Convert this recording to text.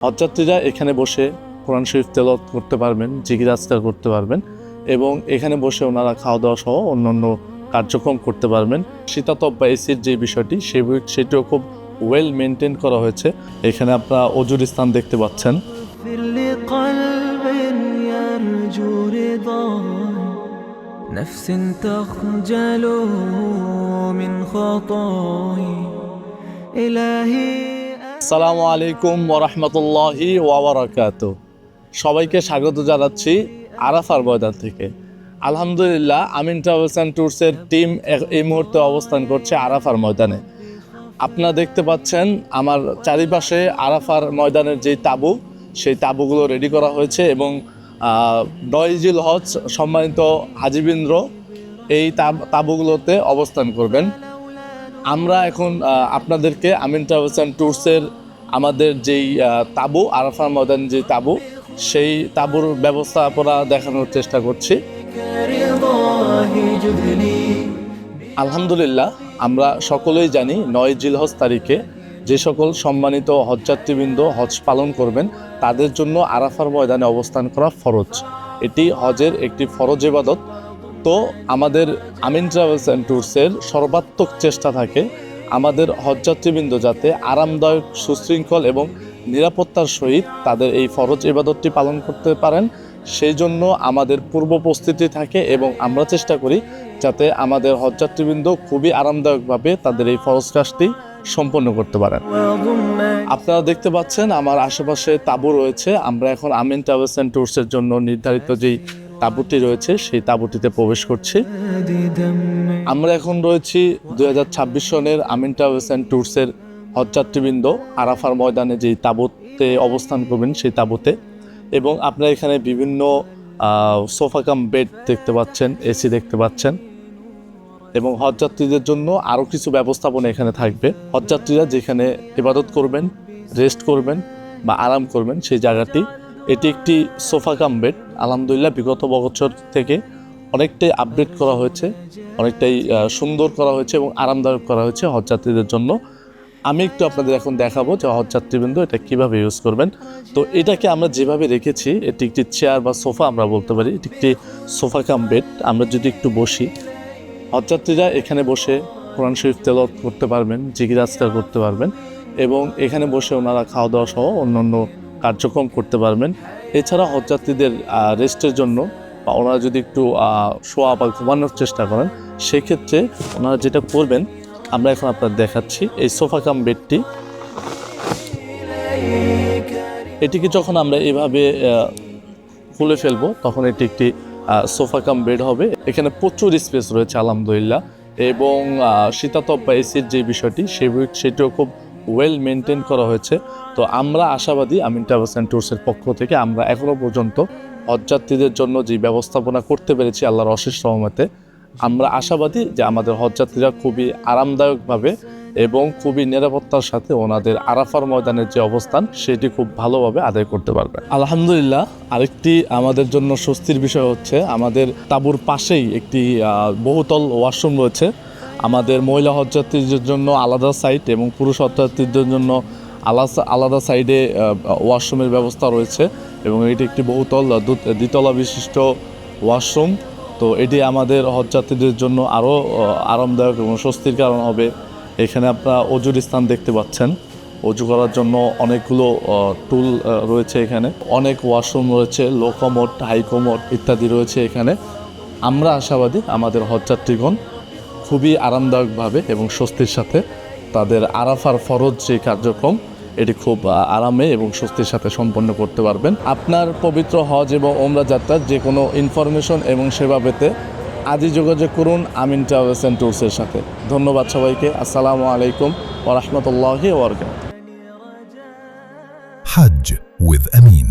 হজযাত্রীরা এখানে বসে কোরআন শরীফ তেলাওয়াত করতে পারবেন, জিকির আজকার করতে পারবেন এবং এখানে বসে ওনারা খাওয়া দাওয়া সহ অন্যান্য কার্যক্রম করতে পারবেন। শীতাতপ বা এসির যে বিষয়টি সেটিও খুব ওয়েল মেনটেন করা হয়েছে। এখানে আপনারা অজুর স্থান দেখতে পাচ্ছেন। আসসালামু আলাইকুম ওয়া রাহমাতুল্লাহি ওয়া বারাকাতুহু। সবাইকে স্বাগত জানাচ্ছি আরাফার ময়দান থেকে। আলহামদুলিল্লাহ, আমিন ট্রাভেলস অ্যান্ড ট্যুরসের টিম এই মুহূর্তে অবস্থান করছে আরাফার ময়দানে। আপনারা দেখতে পাচ্ছেন আমার চারিপাশে আরাফার ময়দানের যে তাঁবু, সেই তাঁবুগুলো রেডি করা হয়েছে এবং 9 জিলহজ সম্মানিত হাজিবৃন্দ এই তাঁবুগুলোতে অবস্থান করবেন। আমরা এখন আপনাদেরকে আমিন ট্রাভেলস অ্যান্ড ট্যুরসের আমাদের যেই তাঁবু, আরাফার ময়দান যে তাঁবু, সেই তাঁবুর ব্যবস্থাপনা দেখানোর চেষ্টা করছি। আলহামদুলিল্লাহ, আমরা সকলেই জানি 9 জিলহজ তারিখে যে সকল সম্মানিত হজযাত্রীবৃন্দ হজ পালন করবেন তাদের জন্য আরাফার ময়দানে অবস্থান করা ফরজ। এটি হজের একটি ফরজ ইবাদত। তো আমাদের আমিন ট্রাভেলস অ্যান্ড ট্যুরসের সর্বাত্মক চেষ্টা থাকে আমাদের হজযাত্রীবৃন্দ যাতে আরামদায়ক, সুশৃঙ্খল এবং নিরাপত্তার সহিত তাদের এই ফরজ ইবাদতটি পালন করতে পারেন। সেই জন্য আমাদের পূর্ব প্রস্তুতি থাকে এবং আমরা চেষ্টা করি যাতে আমাদের হজযাত্রীবৃন্দ খুবই আরামদায়কভাবে তাদের এই ফরজ কাজটি সম্পন্ন করতে পারেন। আপনারা দেখতে পাচ্ছেন আমার আশেপাশে তাঁবু রয়েছে। আমরা এখন আমিন ট্রাভেলস অ্যান্ড ট্যুরসের জন্য নির্ধারিত যেই তাঁবুটি রয়েছে সেই তাঁবুটিতে প্রবেশ করছি। আমরা এখন রয়েছি 2026 সনের আমিন ট্রাভেলস অ্যান্ড ট্যুরসের হজযাত্রীবৃন্দ আরাফার ময়দানে যেই তাঁবুতে অবস্থান করবেন সেই তাঁবুতে, এবং আপনারা এখানে বিভিন্ন সোফা কাম বেড দেখতে পাচ্ছেন, এসি দেখতে পাচ্ছেন এবং হজযাত্রীদের জন্য আরও কিছু ব্যবস্থাপনা এখানে থাকবে। হজযাত্রীরা যেখানে ইবাদত করবেন, রেস্ট করবেন বা আরাম করবেন সেই জায়গাটি, এটি একটি সোফা কাম বেড। আলহামদুলিল্লাহ, বিগত বছর থেকে অনেকটাই আপডেট করা হয়েছে, অনেকটাই সুন্দর করা হয়েছে এবং আরামদায়ক করা হয়েছে হজযাত্রীদের জন্য। আমি একটু আপনাদের এখন দেখাবো যে হজযাত্রীবৃন্দ এটা কীভাবে ইউজ করবেন। তো এটাকে আমরা যেভাবে রেখেছি, এটি একটি চেয়ার বা সোফা আমরা বলতে পারি, এটি একটি সোফা কাম বেড। আমরা যদি একটু বসি, হজযাত্রীরা এখানে বসে কোরআন শরীফ তেলাওয়াত করতে পারবেন, জিকির আজকার করতে পারবেন এবং এখানে বসে ওনারা খাওয়া দাওয়া সহ অন্যান্য কার্যক্রম করতে পারবেন। এছাড়া হজযাত্রীদের রেস্টের জন্য বা ওনারা যদি একটু শোয়া বা ঘুমানোর চেষ্টা করেন, সেক্ষেত্রে ওনারা যেটা করবেন আমরা এখন আপনাদের দেখাচ্ছি। এই সোফা কাম বেডটি, এটিকে যখন আমরা এভাবে খুলে ফেলবো তখন এটি একটি সোফা কাম বেড হবে। এখানে প্রচুর স্পেস রয়েছে আলহামদুলিল্লাহ, এবং শীতাতপ বা এসির যে বিষয়টি সেটিও খুব ওয়েল মেনটেন করা হয়েছে। তো আমরা আশাবাদী আমিন ট্রাভেলস অ্যান্ড ট্যুরসের পক্ষ থেকে আমরা এখনও পর্যন্ত হজযাত্রীদের জন্য যে ব্যবস্থাপনা করতে পেরেছি আল্লাহর অশেষ রহমতে, আমরা আশাবাদী যে আমাদের হজযাত্রীরা খুবই আরামদায়কভাবে এবং খুবই নিরাপত্তার সাথে ওনাদের আরাফার ময়দানের যে অবস্থান সেটি খুব ভালোভাবে আদায় করতে পারবে। আলহামদুলিল্লাহ, আরেকটি আমাদের জন্য স্বস্তির বিষয় হচ্ছে আমাদের তাঁবুর পাশেই একটি বহুতল ওয়াশরুম রয়েছে। আমাদের মহিলা হজযাত্রীদের জন্য আলাদা সাইড এবং পুরুষ হজযাত্রীদের জন্য আলাদা সাইডে ওয়াশরুমের ব্যবস্থা রয়েছে এবং এটি একটি বহুতল দ্বিতলা বিশিষ্ট ওয়াশরুম। তো এটি আমাদের হজযাত্রীদের জন্য আরও আরামদায়ক এবং স্বস্তির কারণ হবে। এখানে আপনারা অজুর স্থান দেখতে পাচ্ছেন। অজু করার জন্য অনেকগুলো টুল রয়েছে, এখানে অনেক ওয়াশরুম রয়েছে, লো কমোড, হাই কমোড ইত্যাদি রয়েছে এখানে। আমরা আশাবাদী আমাদের হজযাত্রীগণ খুবই আরামদায়কভাবে এবং স্বস্তির সাথে তাদের আরাফার ফরজ যে কার্যক্রম এটি খুব আরামে এবং স্বস্তির সাথে সম্পন্ন করতে পারবেন। আপনার পবিত্র হজ এবং ওমরা যাত্রার যে কোনো ইনফরমেশন এবং সেবা পেতে আজই যোগাযোগ করুন আমিন ট্রাভেলস অ্যান্ড ট্যুরসের সাথে। ধন্যবাদ সবাইকে। আসসালামু আলাইকুম ওয়া রাহমাতুল্লাহি ওয়া বারাকাতুহু। Hajj with Amin.